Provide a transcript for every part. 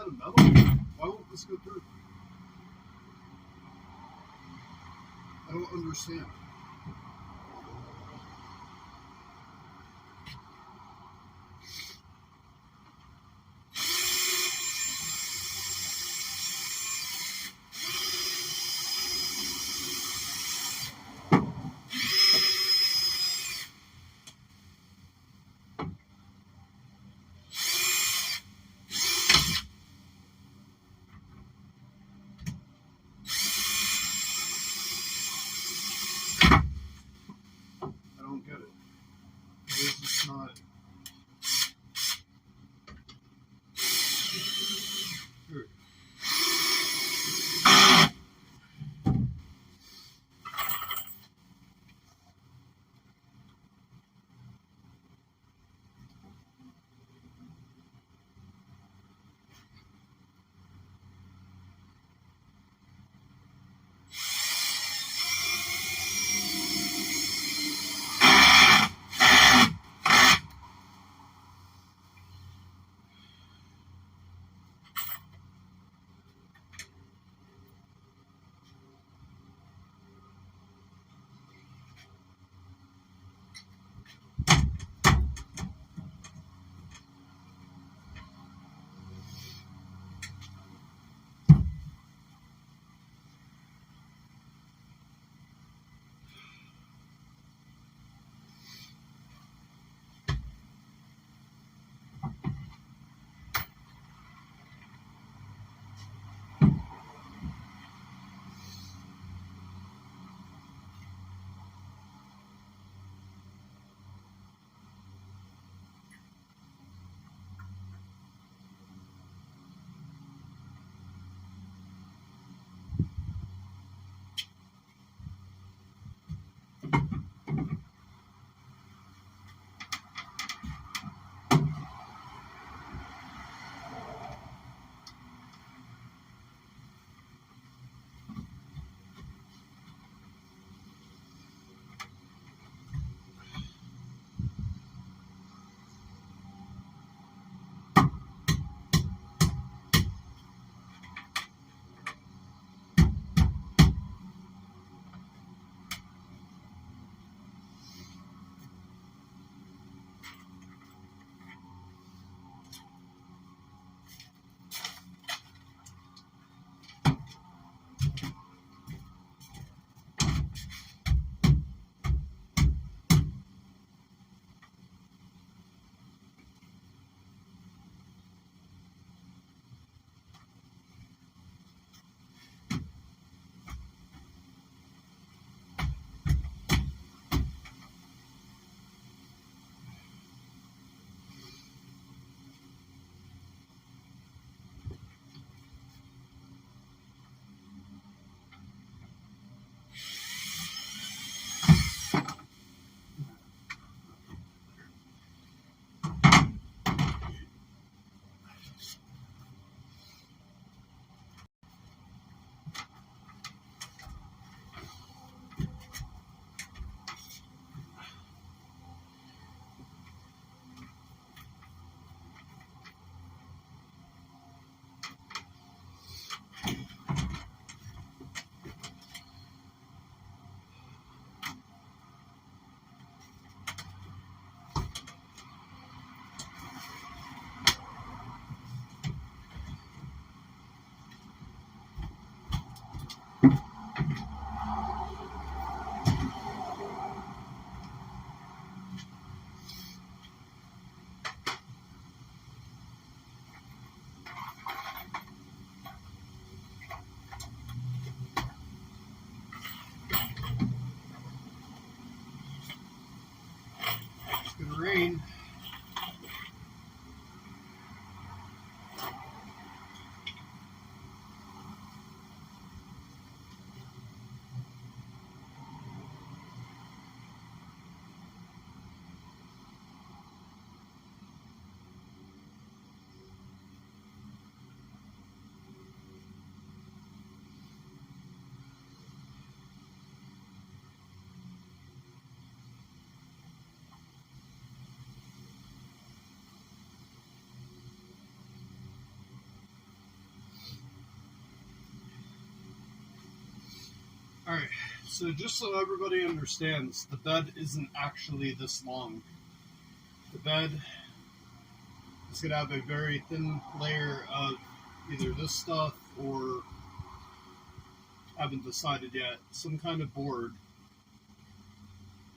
out of metal? Why won't this go through? I don't understand. I don't get it. It's just not. Here. Alright, so just so everybody understands, the bed isn't actually this long. The bed is going to have a very thin layer of either this stuff or, haven't decided yet, some kind of board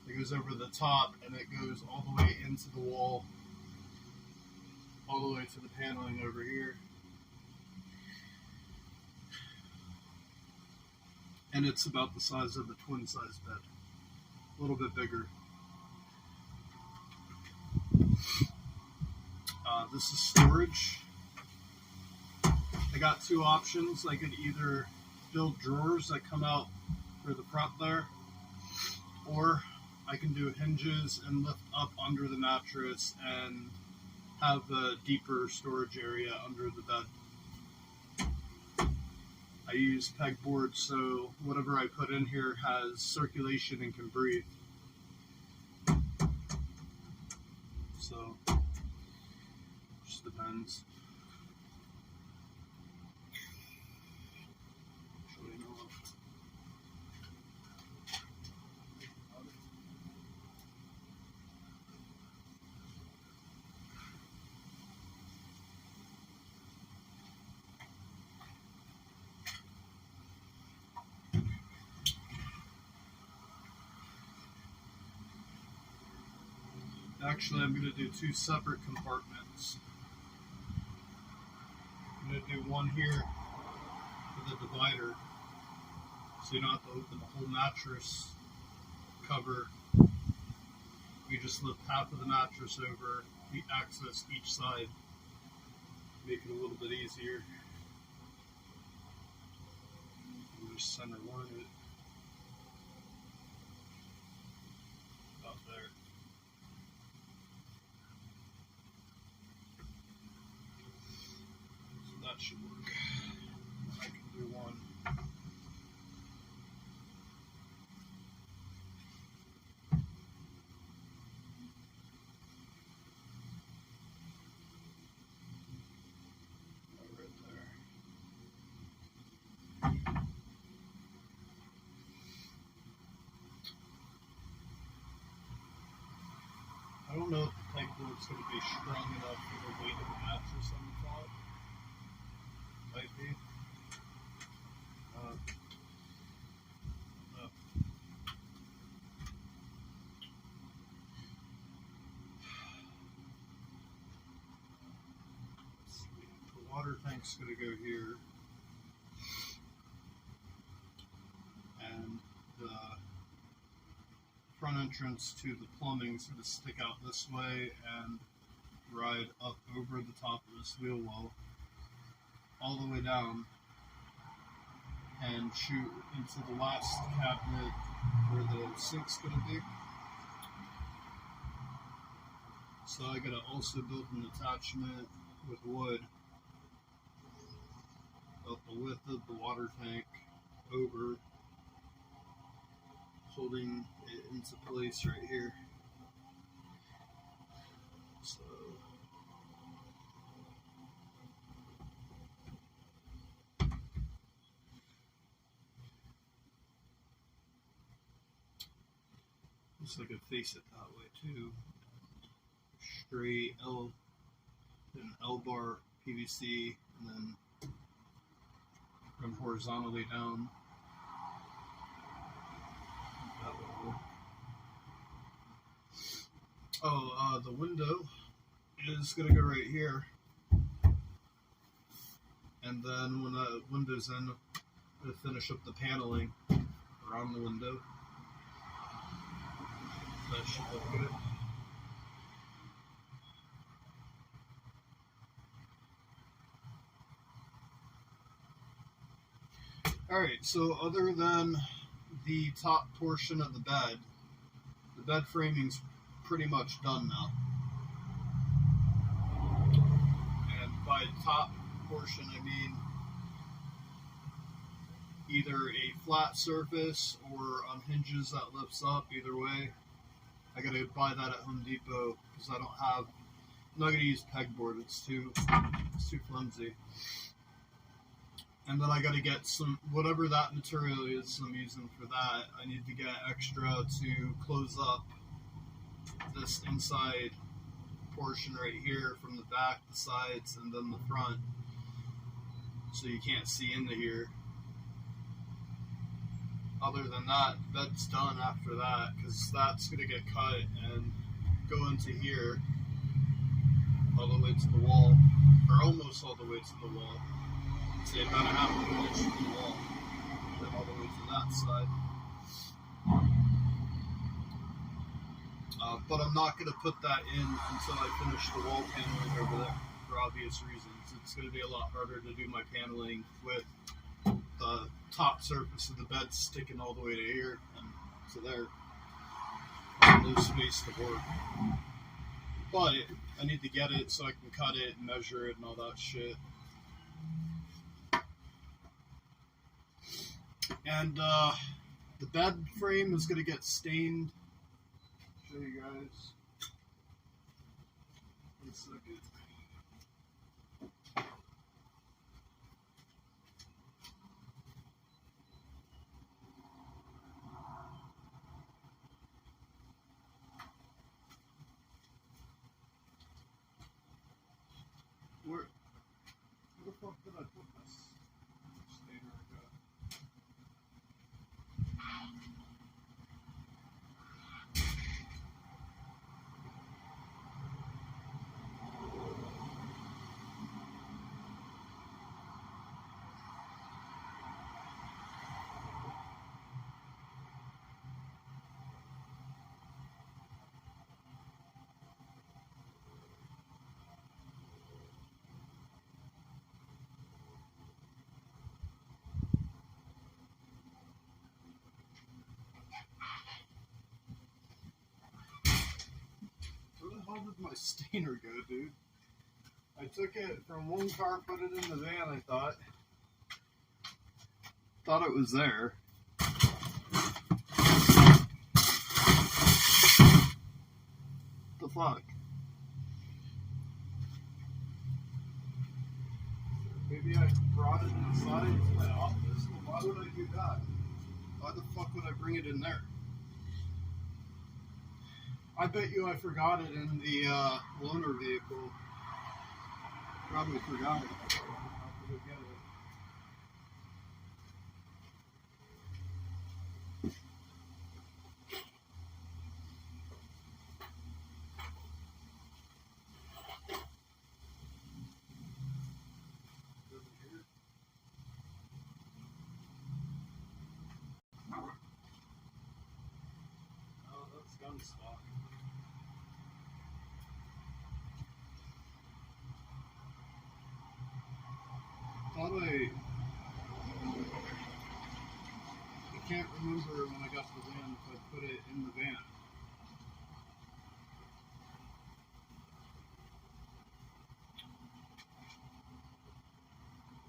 that goes over the top and it goes all the way into the wall, all the way to the paneling over here. And it's about the size of a twin size bed, a little bit bigger. This is storage. I got two options. I could either build drawers that come out for the front there, or I can do hinges and lift up under the mattress and have a deeper storage area under the bed. I use pegboard, so whatever I put in here has circulation and can breathe. So, just depends. Actually, I'm going to do two separate compartments. I'm going to do one here for the divider, so you don't have to open the whole mattress cover. You just lift half of the mattress over, access each side, make it a little bit easier. And just center line it about there. That should work. I can do one. Right there. I don't know if the pegboard's going to be strong enough for the weight of the mattress on the top. Might be. No. Let's see. The water tank's going to go here. And the front entrance to the plumbing is going to stick out this way and ride up over the top of this wheel well, all the way down, and shoot into the last cabinet where the sink's going to be. So I got to also build an attachment with wood about the width of the water tank over, holding it into place right here. So looks like I face it that way too. Straight L, an L bar PVC, and then run horizontally down. That would work. Oh, the window is going to go right here. And then when the window's in, I'm going to finish up the paneling around the window. That should look good. Alright, so other than the top portion of the bed framing's pretty much done now. And by top portion, I mean either a flat surface or on hinges that lifts up, either way. I gotta buy that at Home Depot because I'm not gonna use pegboard, it's too flimsy. And then I got to get some, whatever that material is I'm using for that, I need to get extra to close up this inside portion right here from the back, the sides, and then the front, so you can't see into here. Other than that, that's done after that, because that's going to get cut and go into here all the way to the wall, or almost all the way to the wall. Say about a half of an inch from the wall, then all the way to that side. But I'm not going to put that in until I finish the wall paneling over there, for obvious reasons. It's going to be a lot harder to do my paneling with the top surface of the bed sticking all the way to here and to there. No space to work. But I need to get it so I can cut it and measure it and all that shit. And the bed frame is going to get stained. Show you guys. One second. Where the fuck did I put this stainer I got? Where the hell did my stainer go, dude? I took it from one car, put it in the van, I thought it was there. The fuck? Maybe I brought it inside to my office, but why would I do that? Why the fuck would I bring it in there? I bet you I forgot it in the loaner vehicle. Probably forgot it. I'll have to go get it. Oh, that's gun stock. I can't remember when I got the van if I put it in the van.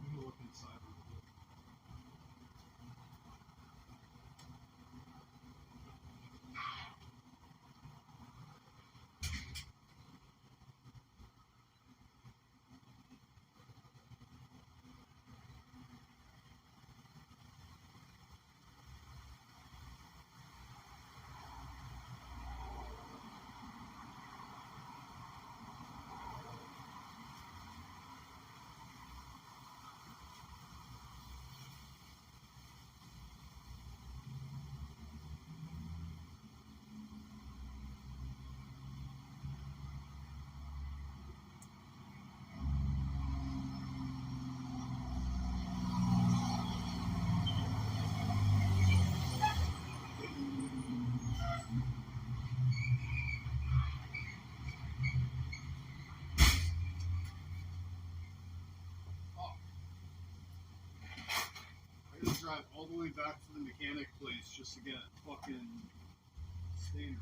Let me look inside. I gotta drive all the way back to the mechanic place just to get fucking stained.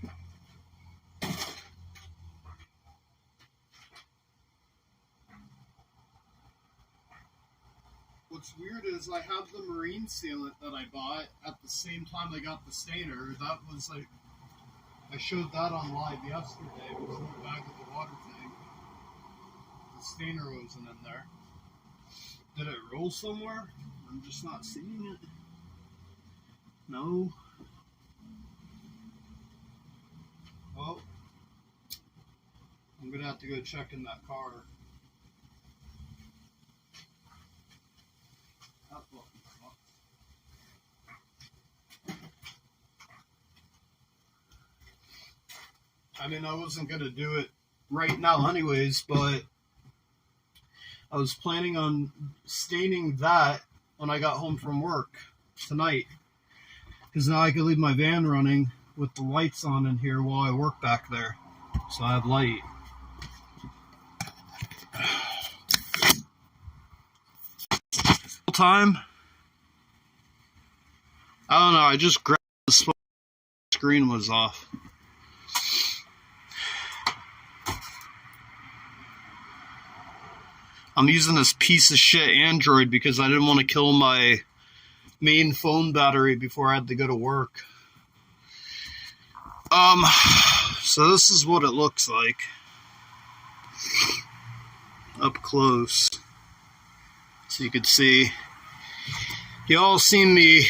What's weird is I have the marine sealant that I bought at the same time I got the stainer. That was like, I showed that on live yesterday. It was in the back of the water tank. The stainer wasn't in there. Did it roll somewhere? I'm just not seeing it. No. Well, I'm gonna have to go check in that car. I mean, I wasn't gonna do it right now anyways, but I was planning on staining that when I got home from work tonight, because now I could leave my van running with the lights on in here while I work back there, so I have light. Time, I don't know, I just grabbed the screen was off. I'm using this piece of shit Android because I didn't want to kill my main phone battery before I had to go to work. So this is what it looks like up close. So you could see, you all seen me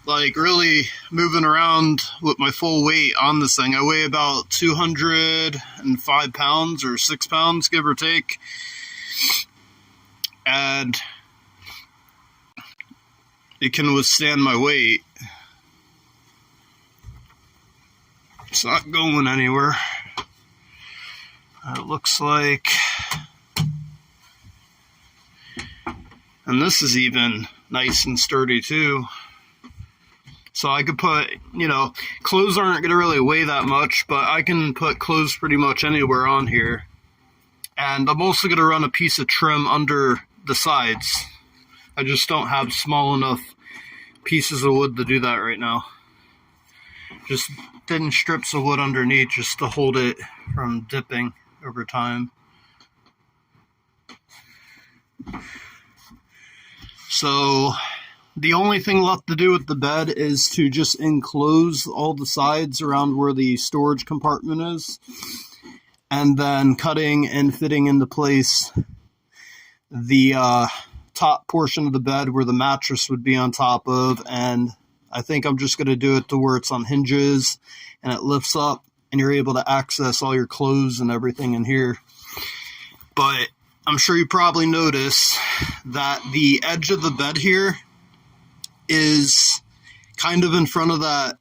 like really moving around with my full weight on this thing. I weigh about 205 pounds or 6 pounds, give or take. And it can withstand my weight. It's not going anywhere. It looks like, and this is even nice and sturdy too. So I could put, you know, clothes aren't going to really weigh that much, but I can put clothes pretty much anywhere on here. And I'm also going to run a piece of trim under the sides. I just don't have small enough pieces of wood to do that right now. Just thin strips of wood underneath just to hold it from dipping over time. So the only thing left to do with the bed is to just enclose all the sides around where the storage compartment is, and then cutting and fitting into place the top portion of the bed where the mattress would be on top of. And I think I'm just going to do it to where it's on hinges and it lifts up and you're able to access all your clothes and everything in here. But I'm sure you probably notice that the edge of the bed here is kind of in front of that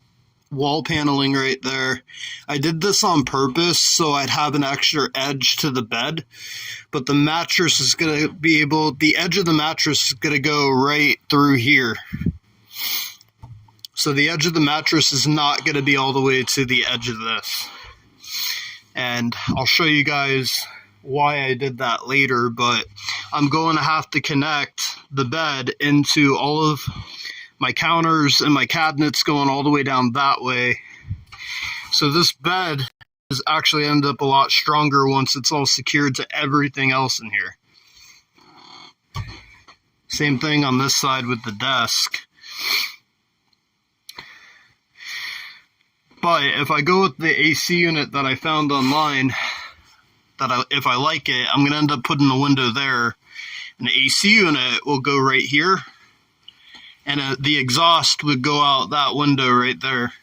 wall paneling right there. I did this on purpose so I'd have an extra edge to the bed, but the mattress is going to be able, the edge of the mattress is going to go right through here. So the edge of the mattress is not going to be all the way to the edge of this. And I'll show you guys why I did that later, but I'm going to have to connect the bed into all of my counters and my cabinets going all the way down that way. So this bed is actually end up a lot stronger once it's all secured to everything else in here. Same thing on this side with the desk. But if I go with the AC unit that I found online, if I like it, I'm going to end up putting the window there. And the AC unit will go right here. And the exhaust would go out that window right there.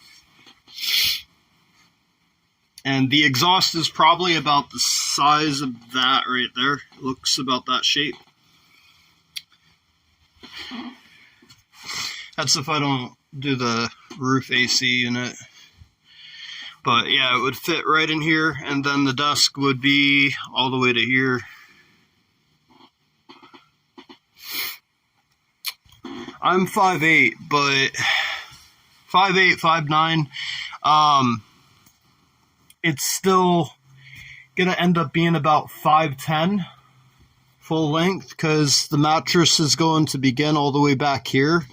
And the exhaust is probably about the size of that right there. It looks about that shape. That's if I don't do the roof AC unit. But yeah, it would fit right in here, and then the desk would be all the way to here. I'm 5'8", but 5'8", 5'9", it's still gonna end up being about 5'10" full length, because the mattress is going to begin all the way back here,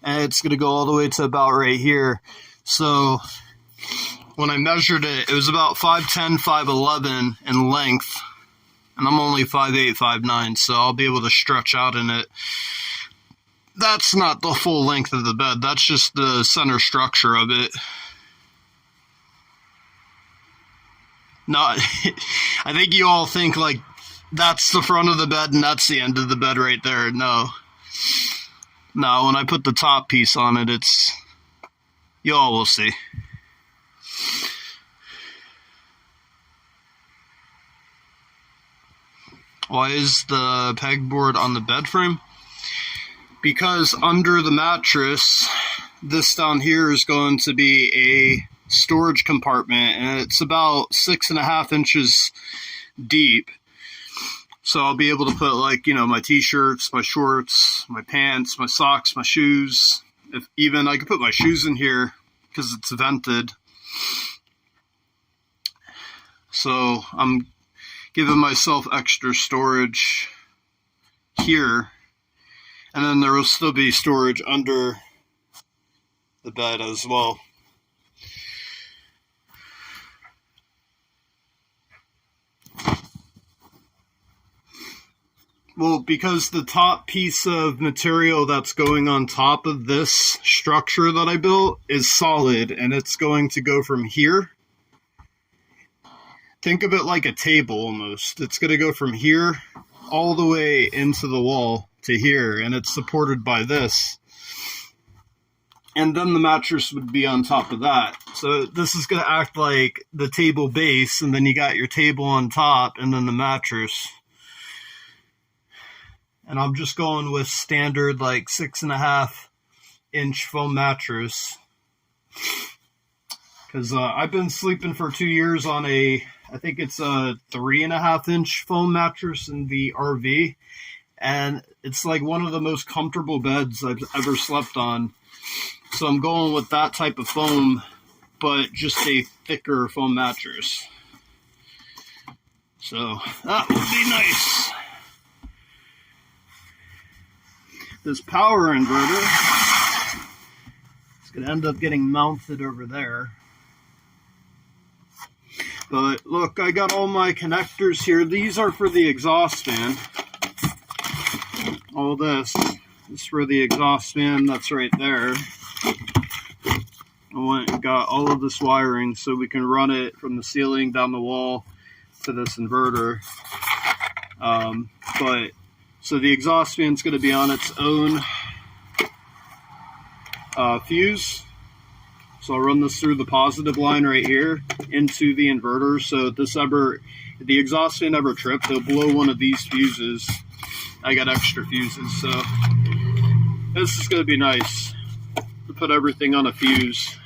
and it's gonna go all the way to about right here. So when I measured it, it was about 5'10", 5'11" in length, and I'm only 5'8", 5'9", so I'll be able to stretch out in it. That's not the full length of the bed, that's just the center structure of it. Not, I think you all think like that's the front of the bed and that's the end of the bed right there. No, when I put the top piece on it, it's, y'all will see. Why is the pegboard on the bed frame? Because under the mattress, this down here is going to be a storage compartment, and it's about 6.5 inches deep. So I'll be able to put, like, you know, my t-shirts, my shorts, my pants, my socks, my shoes. If even I could put my shoes in here because it's vented. So I'm giving myself extra storage here, and then there will still be storage under the bed as well. Well, because the top piece of material that's going on top of this structure that I built is solid, and it's going to go from here. Think of it like a table almost. It's going to go from here all the way into the wall to here, and it's supported by this. And then the mattress would be on top of that. So this is going to act like the table base, and then you got your table on top, and then the mattress. And I'm just going with standard, like, 6.5 inch foam mattress. Because I've been sleeping for 2 years on I think it's a 3.5 inch foam mattress in the RV. And it's like one of the most comfortable beds I've ever slept on. So I'm going with that type of foam, but just a thicker foam mattress. So that would be nice. This power inverter is going to end up getting mounted over there. But look, I got all my connectors here. These are for the exhaust fan. All this is for the exhaust fan. That's right there. I got all of this wiring so we can run it from the ceiling down the wall to this inverter. So the exhaust fan is going to be on its own fuse. So I'll run this through the positive line right here into the inverter. So if the exhaust fan ever tripped, they'll blow one of these fuses. I got extra fuses, so this is going to be nice to put everything on a fuse.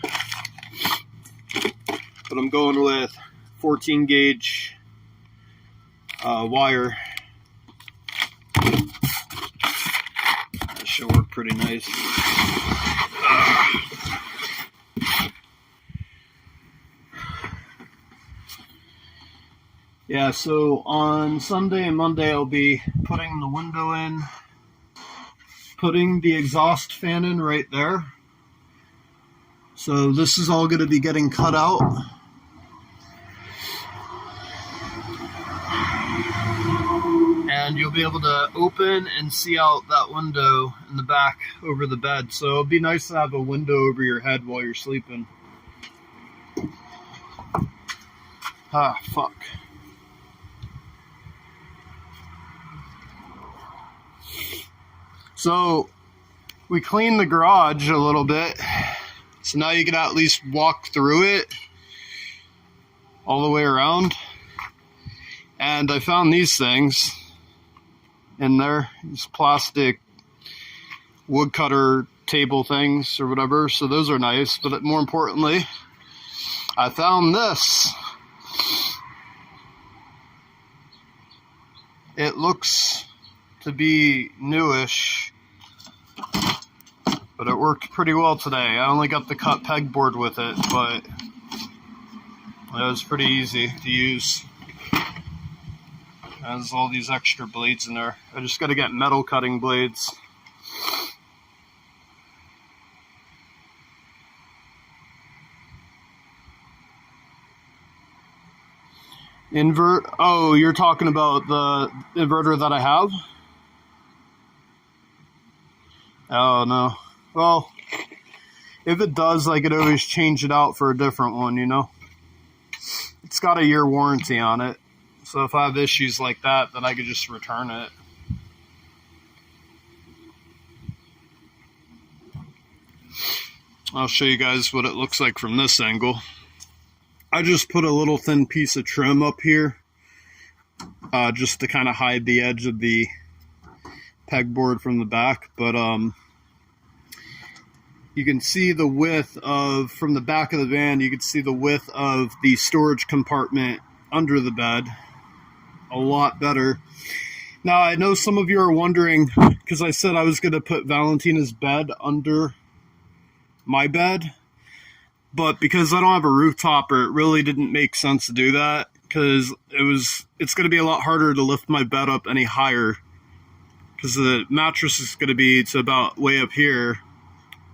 But I'm going with 14 gauge wire. That should work pretty nice. Yeah, so on Sunday and Monday I'll be putting the window in, putting the exhaust fan in right there. So this is all going to be getting cut out. And you'll be able to open and see out that window in the back over the bed. So it'll be nice to have a window over your head while you're sleeping. Ah, fuck. So we cleaned the garage a little bit. So now you can at least walk through it all the way around. And I found these things in there, these plastic woodcutter table things or whatever. So those are nice, but more importantly, I found this. It looks to be newish, but it worked pretty well today. I only got the cut pegboard with it, but it was pretty easy to use. It has all these extra blades in there. I just got to get metal cutting blades. Oh, you're talking about the inverter that I have? Oh, no. Well, if it does, I could always change it out for a different one, you know? It's got a year warranty on it, So if I have issues like that, then I could just return it. I'll show you guys what it looks like from this angle. I just put a little thin piece of trim up here, just to kind of hide the edge of the pegboard from the back. But you can see the width of, from the back of the van, you can see the width of the storage compartment under the bed a lot better. Now, I know some of you are wondering, because I said I was going to put Valentina's bed under my bed, but because I don't have a roof topper, it really didn't make sense to do that, because it's going to be a lot harder to lift my bed up any higher, because the mattress is going to be to about way up here,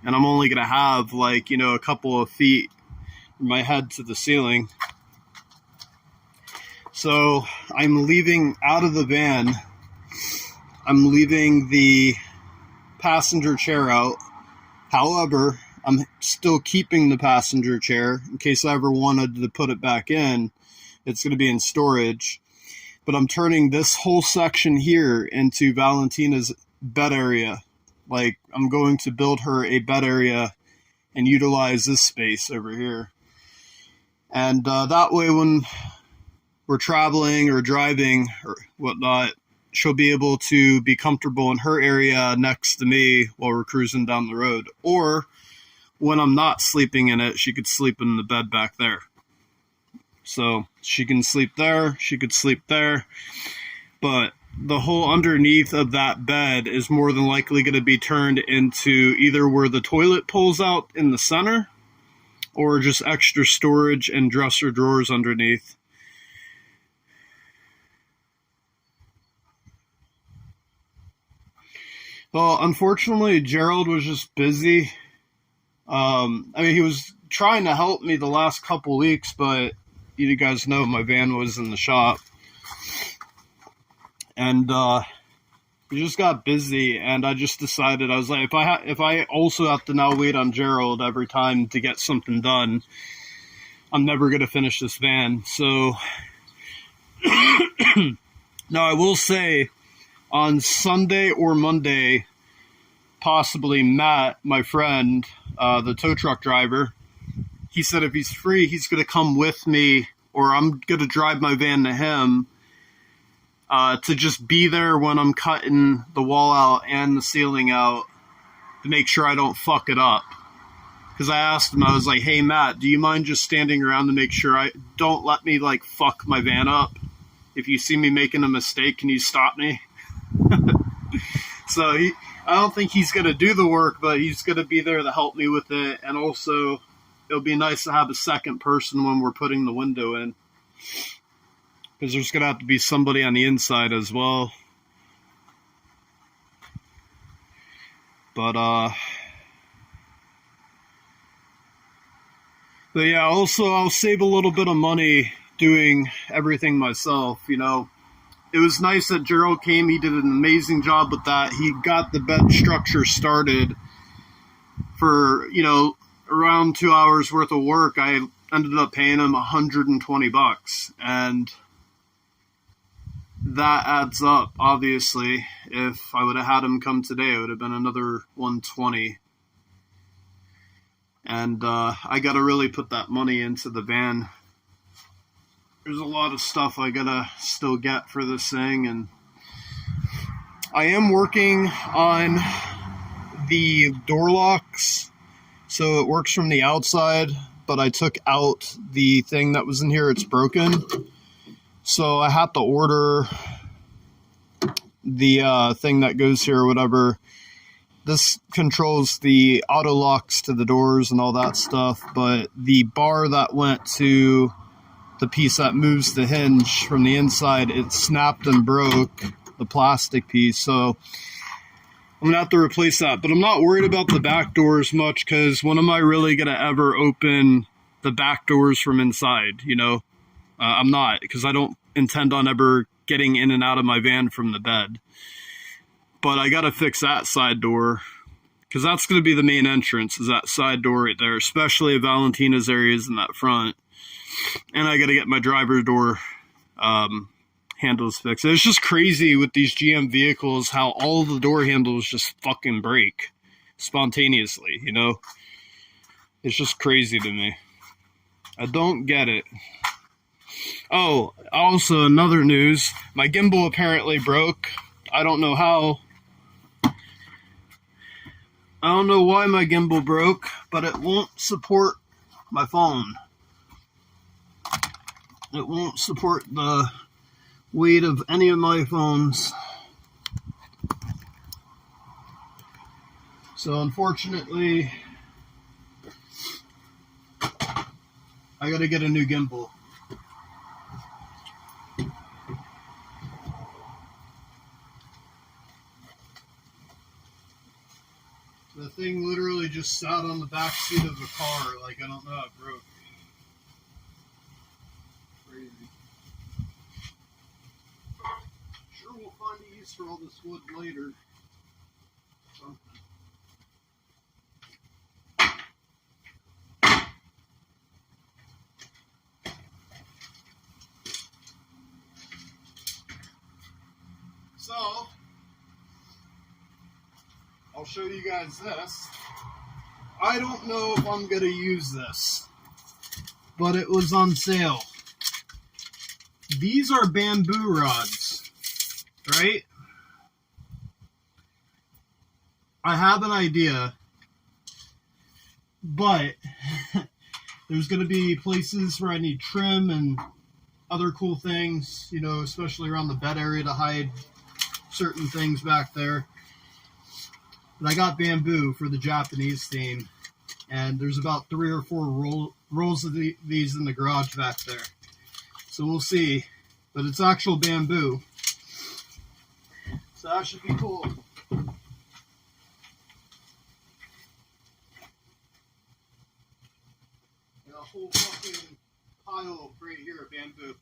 and I'm only going to have, like, you know, a couple of feet from my head to the ceiling. So I'm leaving out of the van, I'm leaving the passenger chair out. However, I'm still keeping the passenger chair in case I ever wanted to put it back in. It's going to be in storage. But I'm turning this whole section here into Valentina's bed area. Like, I'm going to build her a bed area and utilize this space over here. And that way, when we're traveling or driving or whatnot, she'll be able to be comfortable in her area next to me while we're cruising down the road. Or when I'm not sleeping in it, she could sleep in the bed back there. So she can sleep there, she could sleep there, but the whole underneath of that bed is more than likely going to be turned into either where the toilet pulls out in the center, or just extra storage and dresser drawers underneath. Well, unfortunately, Gerald was just busy. I mean, he was trying to help me the last couple weeks, but you guys know my van was in the shop. And he just got busy, and I just decided, I was like, if I also have to now wait on Gerald every time to get something done, I'm never going to finish this van. So, now I will say, on Sunday or Monday, possibly Matt, my friend, the tow truck driver, he said if he's free, he's going to come with me, or I'm going to drive my van to him, to just be there when I'm cutting the wall out and the ceiling out to make sure I don't fuck it up. Because I asked him, I was like, hey Matt, do you mind just standing around to make sure I don't let me like fuck my van up? If you see me making a mistake, can you stop me? So I don't think he's going to do the work, but he's going to be there to help me with it. And also, it'll be nice to have a second person when we're putting the window in, because there's going to have to be somebody on the inside as well. But yeah, also I'll save a little bit of money doing everything myself, you know. It was nice that Gerald came. He did an amazing job with that. He got the bed structure started for, you know, around 2 hours worth of work. I ended up paying him $120, and that adds up. Obviously, if I would have had him come today, it would have been another $120. And I got to really put that money into the van. There's a lot of stuff I gotta still get for this thing, and I am working on the door locks, so it works from the outside, but I took out the thing that was in here. It's broken, so I have to order the thing that goes here or whatever. This controls the auto locks to the doors and all that stuff, but the bar that went to the piece that moves the hinge from the inside, it snapped and broke, the plastic piece, so I'm gonna have to replace that. But I'm not worried about the back doors much, because when am I really gonna ever open the back doors from inside, you know? I'm not, because I don't intend on ever getting in and out of my van from the bed. But I gotta fix that side door, because that's gonna be the main entrance, is that side door right there, especially if Valentina's area is in that front. And I got to get my driver's door handles fixed. It's just crazy with these GM vehicles how all of the door handles just fucking break spontaneously, you know? It's just crazy to me. I don't get it. Oh, also another news. My gimbal apparently broke. I don't know how. I don't know why my gimbal broke, but it won't support my phone. It won't support the weight of any of my phones. So unfortunately, I gotta get a new gimbal. The thing literally just sat on the back seat of a car, like I don't know how it broke. Crazy. Sure, we'll find a use for all this wood later. Something. So, I'll show you guys this. I don't know if I'm going to use this, but it was on sale. These are bamboo rods, right? I have an idea, but there's going to be places where I need trim and other cool things, you know, especially around the bed area to hide certain things back there. But I got bamboo for the Japanese theme, and there's about 3 or 4 rolls of these in the garage back there. So we'll see. But it's actual bamboo. So that should be cool. Got a whole fucking pile right here of bamboo.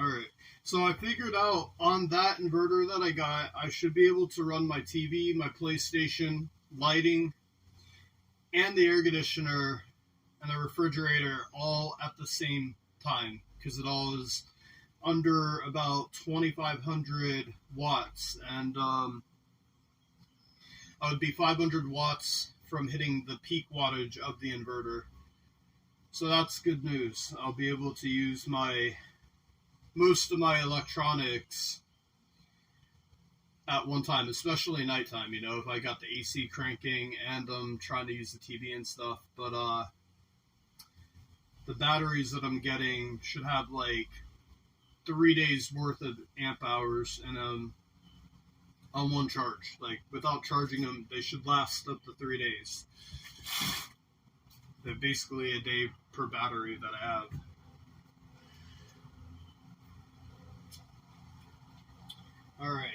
Alright, so I figured out on that inverter that I got, I should be able to run my TV, my PlayStation, lighting, and the air conditioner and the refrigerator all at the same time, because it all is under about 2,500 watts, and I would be 500 watts from hitting the peak wattage of the inverter. So that's good news. I'll be able to use most of my electronics at one time, especially nighttime, you know, if I got the AC cranking and I'm trying to use the TV and stuff. But the batteries that I'm getting should have like 3 days worth of amp hours and on one charge. Like without charging them, they should last up to 3 days. They're basically a day per battery that I have. Alright,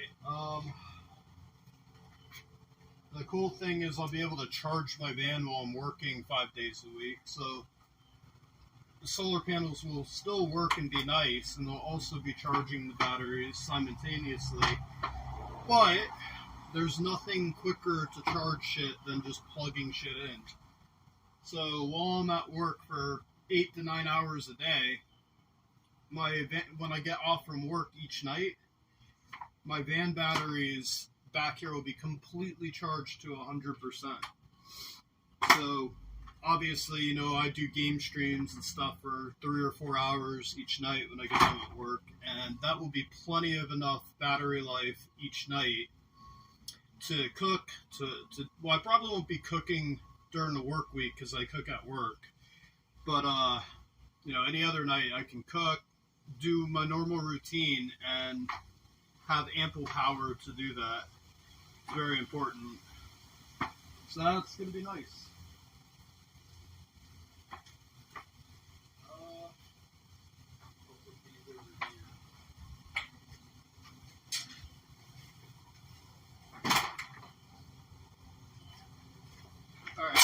the cool thing is I'll be able to charge my van while I'm working 5 days a week, so the solar panels will still work and be nice, and they'll also be charging the batteries simultaneously, but there's nothing quicker to charge shit than just plugging shit in. So while I'm at work for 8 to 9 hours a day, when I get off from work each night, my van batteries back here will be completely charged to 100%. So, obviously, you know, I do game streams and stuff for 3 or 4 hours each night when I get home at work, and that will be plenty of enough battery life each night to cook, well, I probably won't be cooking during the work week because I cook at work, but, you know, any other night I can cook, do my normal routine, and have ample power to do that. It's very important. So that's going to be nice. Alright.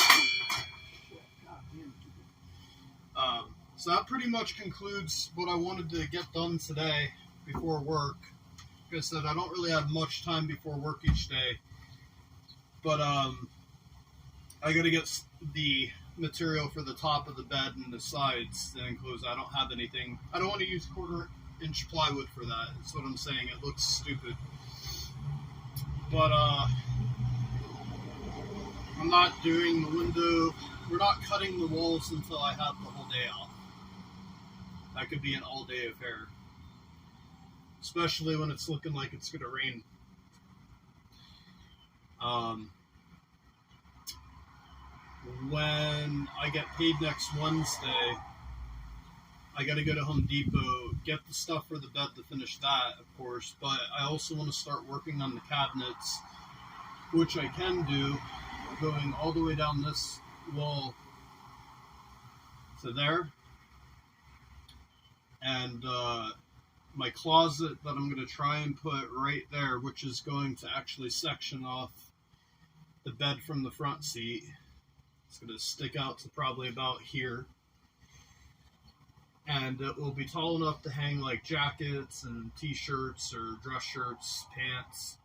So that pretty much concludes what I wanted to get done today before work. Like I said, I don't really have much time before work each day, but I gotta get the material for the top of the bed and the sides to enclose. I don't have anything. I don't want to use 1/4-inch plywood for that. That's what I'm saying. It looks stupid. But I'm not doing the window. We're not cutting the walls until I have the whole day off. That could be an all-day affair, especially when it's looking like it's going to rain. When I get paid next Wednesday, I got to go to Home Depot, get the stuff for the bed to finish that, of course, but I also want to start working on the cabinets, which I can do, going all the way down this wall to there, and my closet that I'm going to try and put right there, which is going to actually section off the bed from the front seat. It's going to stick out to probably about here. And it will be tall enough to hang like jackets and t-shirts or dress shirts, pants.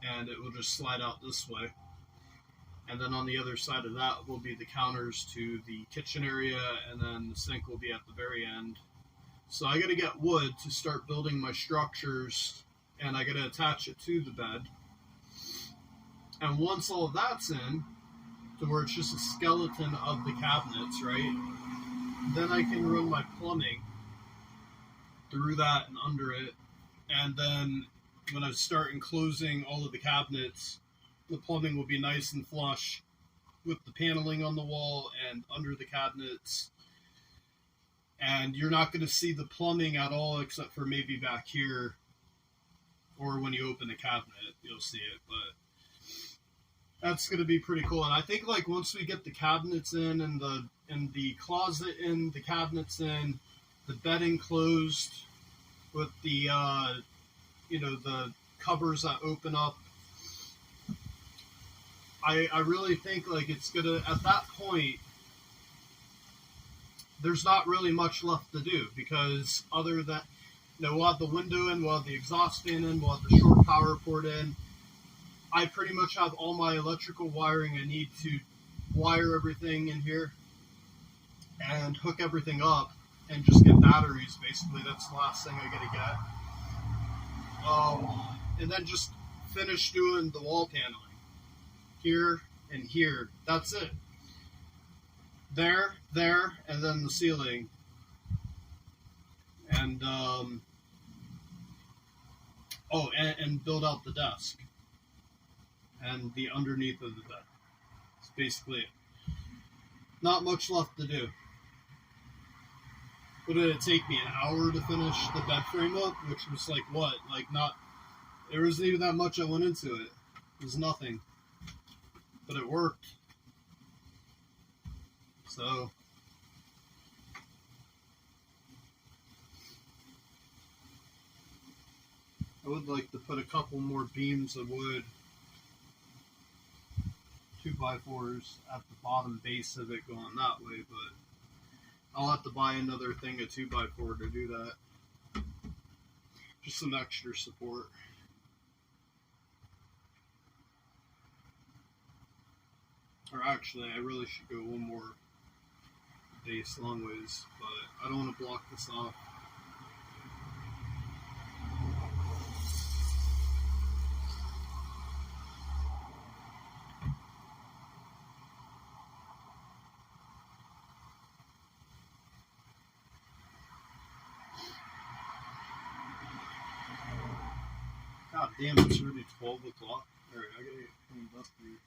And it will just slide out this way. And then on the other side of that will be the counters to the kitchen area, and then the sink will be at the very end. So I got to get wood to start building my structures, and I got to attach it to the bed. And once all of that's in, to where it's just a skeleton of the cabinets, right? Then I can run my plumbing through that and under it. And then when I start enclosing all of the cabinets, the plumbing will be nice and flush with the paneling on the wall and under the cabinets. And you're not going to see the plumbing at all except for maybe back here, or when you open the cabinet, you'll see it. But that's going to be pretty cool. And I think like once we get the cabinets in and the closet in, the cabinets in, the bed enclosed with the the covers that open up, I really think like it's gonna, at that point, there's not really much left to do, because other than, we'll have the window in, we'll have the exhaust fan in, we'll have the short power port in. I pretty much have all my electrical wiring I need to wire everything in here and hook everything up and just get batteries, basically. That's the last thing I gotta get. And then just finish doing the wall paneling. Here and here. That's it. There, and then the ceiling. And, and build out the desk. And the underneath of the bed. That's basically it. Not much left to do. What did it take me, an hour to finish the bed frame up? Which was like what? Like not, there wasn't even that much that went into it. It was nothing. But it worked. So I would like to put a couple more beams of wood, 2x4s at the bottom base of it going that way, but I'll have to buy another thing of 2x4 to do that. Just some extra support. Or actually, I really should go one more base long ways, but I don't want to block this off. God damn, it's already 12 o'clock. Alright, I gotta get cleaned up here.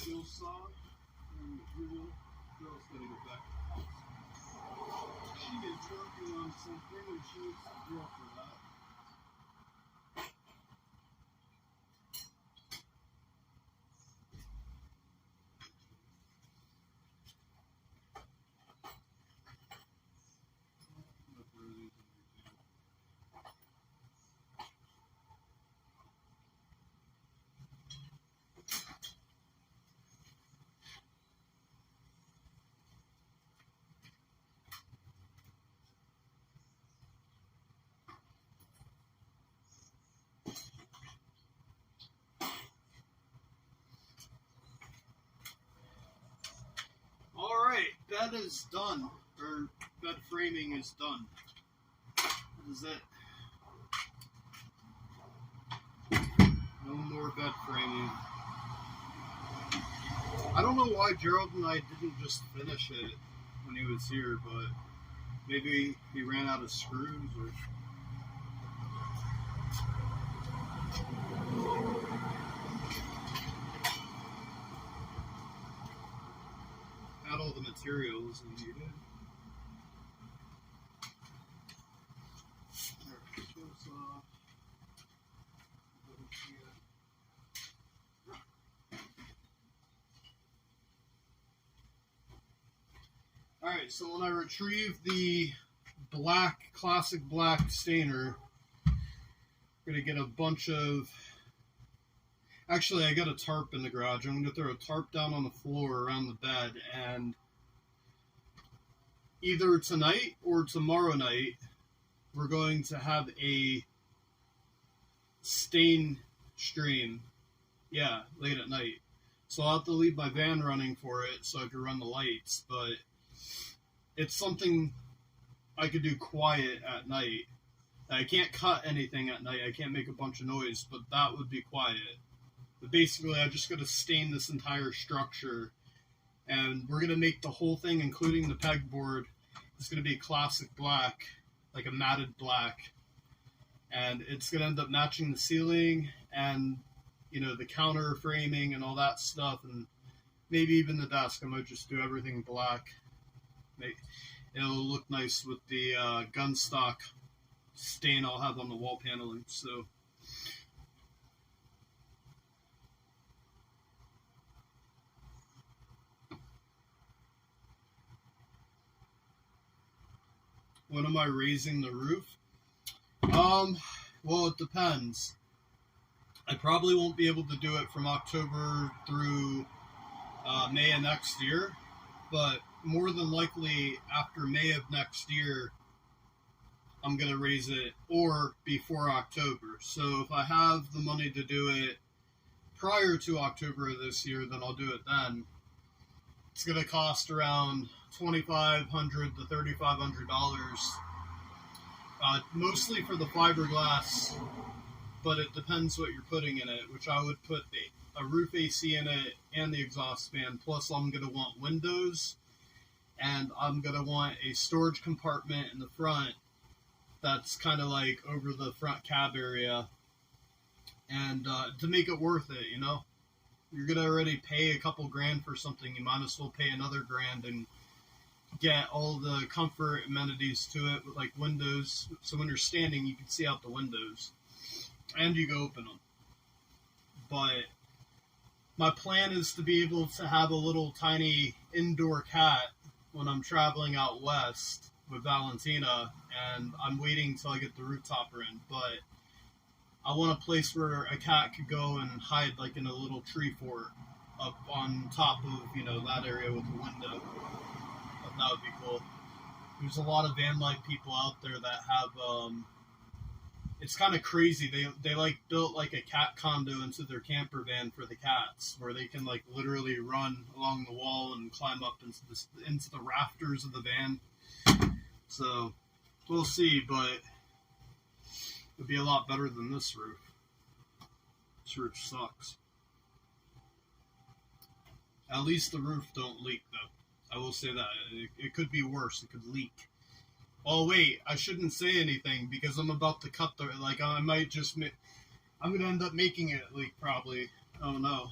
Skill saw and drill. Girl's gonna go back to the house. She is working on something and she needs to drill for that. bed is done, or bed framing is done. That is it. No more bed framing. I don't know why Gerald and I didn't just finish it when he was here, but maybe he ran out of screws or... Had all the materials we needed. Alright, so when I retrieve the black, classic black stainer, I'm going to get a bunch of... Actually, I got a tarp in the garage. I'm going to throw a tarp down on the floor around the bed, and either tonight or tomorrow night, we're going to have a stain stream. Yeah, late at night. So I'll have to leave my van running for it so I can run the lights, but it's something I could do quiet at night. I can't cut anything at night. I can't make a bunch of noise, but that would be quiet. But basically, I just got to stain this entire structure, and we're going to make the whole thing, including the pegboard, it's going to be classic black, like a matted black, and it's going to end up matching the ceiling and, you know, the counter framing and all that stuff, and maybe even the desk. I might just do everything black. It'll look nice with the gun stock stain I'll have on the wall paneling. So when am I raising the roof? Well, it depends. I probably won't be able to do it from October through May of next year, but more than likely after May of next year, I'm going to raise it, or before October. So if I have the money to do it prior to October of this year, then I'll do it then. It's going to cost around $2,500 to $3,500, mostly for the fiberglass, but it depends what you're putting in it, which I would put a roof AC in it and the exhaust fan, plus I'm going to want windows, and I'm going to want a storage compartment in the front that's kind of like over the front cab area, and to make it worth it, you know? You're going to already pay a couple grand for something, you might as well pay another grand and get all the comfort amenities to it, with like windows, so when you're standing you can see out the windows, and you can open them. But my plan is to be able to have a little tiny indoor cat when I'm traveling out west with Valentina, and I'm waiting till I get the roof topper in, but I want a place where a cat could go and hide, like in a little tree fort up on top of, you know, that area with a window. That would be cool. There's a lot of van life people out there that have, it's kind of crazy. They like built like a cat condo into their camper van for the cats, where they can like literally run along the wall and climb up into the rafters of the van. So we'll see, but it'd be a lot better than this roof. This roof sucks. At least the roof don't leak, though. I will say that. It could be worse. It could leak. Oh, wait. I shouldn't say anything because I'm about to cut the... Like, I might just... I'm going to end up making it leak, probably. Oh, no.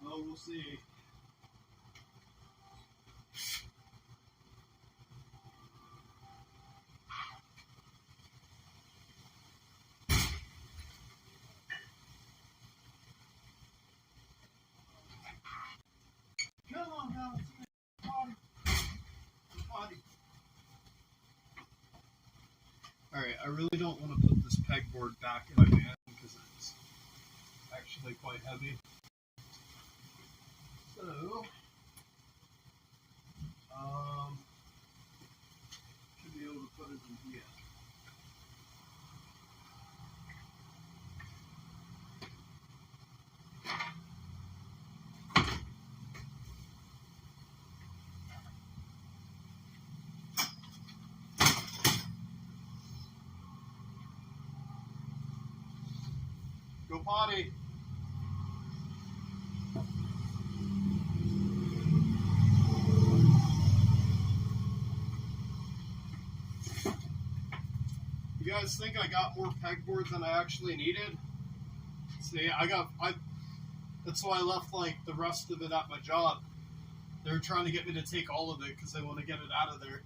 Oh, we'll see. Come on, guys. Alright, I really don't want to put this pegboard back in my van because it's actually quite heavy. So, should be able to put it in here. potty. You guys think I got more pegboard than I actually needed? See, that's why I left like the rest of it at my job. They're trying to get me to take all of it because they want to get it out of there.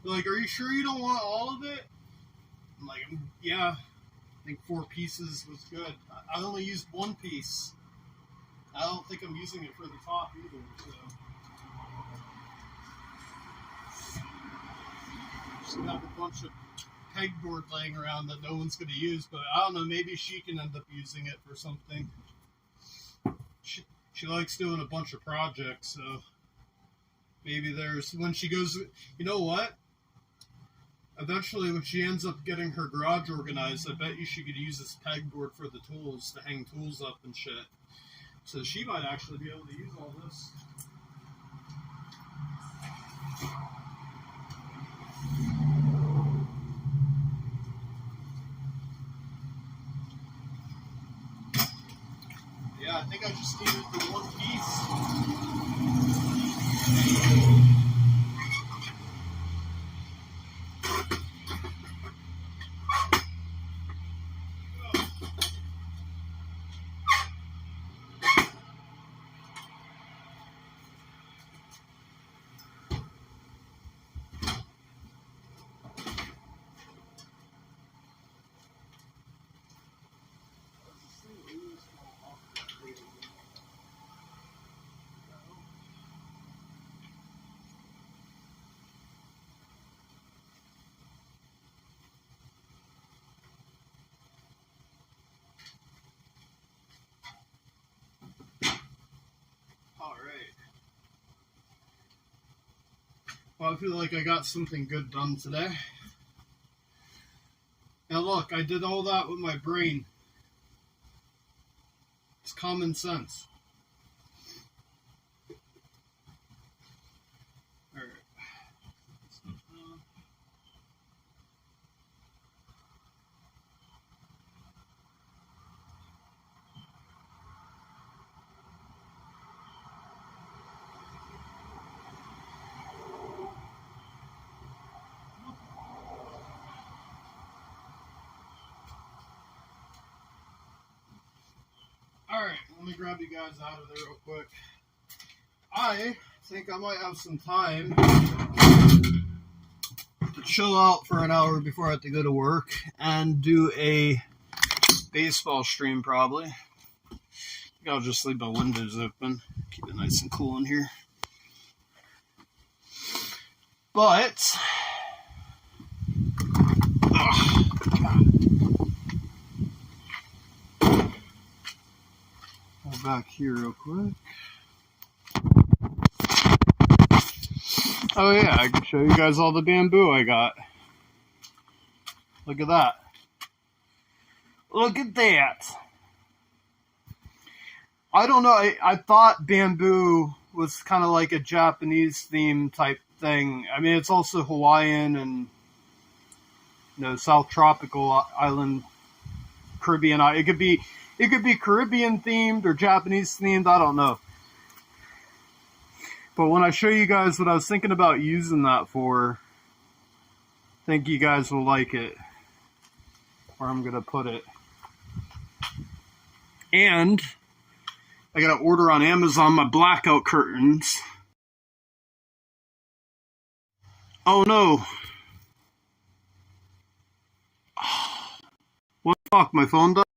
They're like, are you sure you don't want all of it? I'm like, yeah, I think 4 pieces was good. I only used 1 piece. I don't think I'm using it for the top either, so. Just have a bunch of pegboard laying around that no one's going to use, but I don't know, maybe she can end up using it for something. She likes doing a bunch of projects, so maybe when she goes, you know what? Eventually, when she ends up getting her garage organized, I bet you she could use this pegboard for the tools, to hang tools up and shit. So she might actually be able to use all this. Yeah, I think I just needed the 1 piece. Alright. Well, I feel like I got something good done today. Now look, I did all that with my brain. It's common sense. Alright. Alright, let me grab you guys out of there real quick. I think I might have some time to chill out for an hour before I have to go to work and do a baseball stream probably. I think I'll just leave my windows open, keep it nice and cool in here. But go back here real quick. Oh yeah, I can show you guys all the bamboo I got. Look at that. Look at that. I don't know, I thought bamboo was kind of like a Japanese theme type thing. I mean, it's also Hawaiian and, you know, South Tropical Island, Caribbean. It could be Caribbean themed or Japanese themed, I don't know. But when I show you guys what I was thinking about using that for, I think you guys will like it. Where I'm going to put it. And I got to order on Amazon my blackout curtains. Oh no. What the fuck, my phone died?